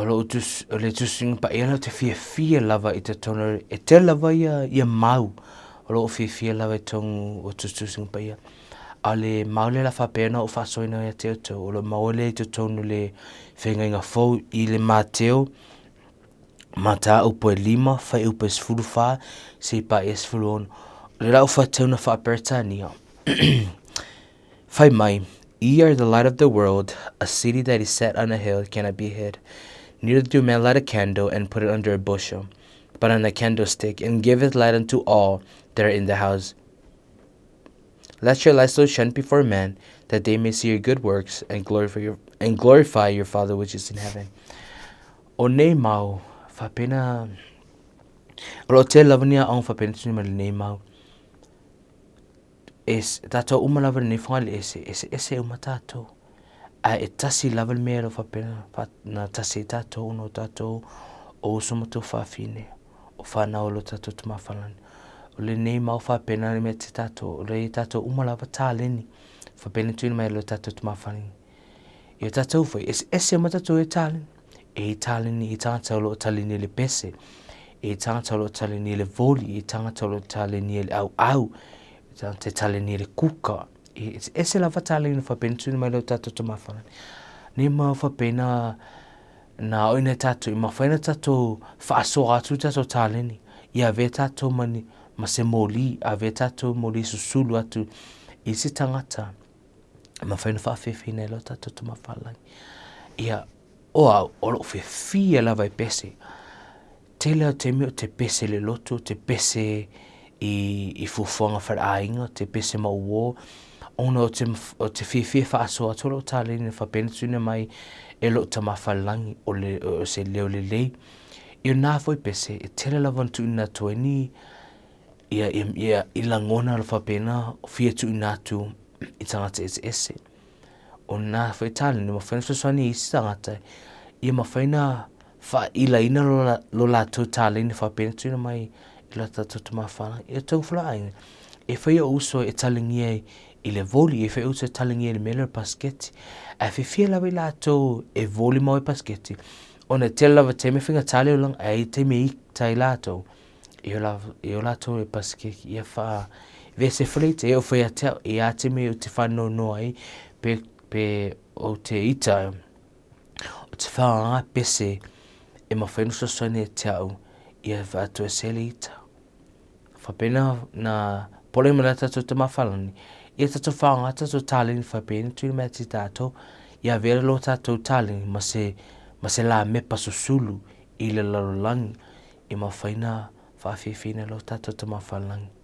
o le tusinga pa ia te fiafia lava i te tonu e te lava ia mau. O lo fiafia lava i tongu o tusinga pa ia. A le maule la whapena o whasoina ia te tau. O le maule i te tonu le whenga inga fau i le mateo. Mata upo e 5, whai upo e 4 se pa e 4. Le lau whatau na whaperetania. Whai mai. Ye are the light of the world. A city that is set on a hill cannot be hid. Neither do men light a candle and put it under a bushel, but on a candlestick, and giveth light unto all that are in the house. Let your light so shine before men, that they may see your good works and glorify your Father which is in heaven. O nei mau, whapena... O te lavania on whapena tunu ma le nei mau. Es tatou umalawa nei whangali ese umatatou. A e tasi lava le mea lo whapena, na tasi tatou no tatou o usumatou whawhine, o whanau lo tatou tumawhalani. O le nei mau whapena le mea te tatou, o le tatou umalawa taleni, whapena tuina mai lo tatou tumawhalani. I o tatou whai, ese matatou e taleni, e taleni, e tāngata lo taleni le pese, e tāngata lo taleni le voli, e tāngata lo taleni le au, te taleni le kuka. Ese la fatale no whapena tūna mai lau tātou tamawhana. Ni mau whapena na oina tātou, i mawhaina tātou whaasoa atu tātou taleni. Ia ve tātou mani ma se moli, a ve tātou moli susulu atu i se tangata. Mawhaina whaafewhine lau tātou tamawhana. Ia oa o lo whia lava i pese. Te leo te meo te pese le loto, te pese i fufuanga wharainga, te pese mauo. Ona o te whiwhia whaasoa tolo o tāleni whapena tūna mai e lo tamawhalangi o se leo le lei. I o nā fwoi pese, e tere lawan tūna tueni i langona la whapena o whia tūna tū i tangata ese. O nā fwoi tāleni, ma whaina soswani i si tangata, i ma whaina wha ila ina lo la tū tāleni whapena tūna mai i la tātou tamawhalangi. I o tau whalainga, e whaia uso e talingia i le voli, e whai uso e talingia i le mele pasketi. A whiwhia lawa i lātou e voli mau i pasketi. O na te lawa te me whinga tale o lang, e te me i tai lātou. I o lātou e pasketi, i a wha vese whaleita, e o whai a teo, i a te me o te whanau noa i, pe o te ita, o te whaanga pese, e ma whainu sasone e teo, i a whātou e sele ita. Whapena na pole mele tātou te mawhalani, ia tātou whaanga tātou tāleni whapena, tūna mea te tātou, ia vera lo tātou tāleni, ma se la mepa susulu i le lalolangi, i ma whaina whawhiwhina lo tātou te mawhalangi.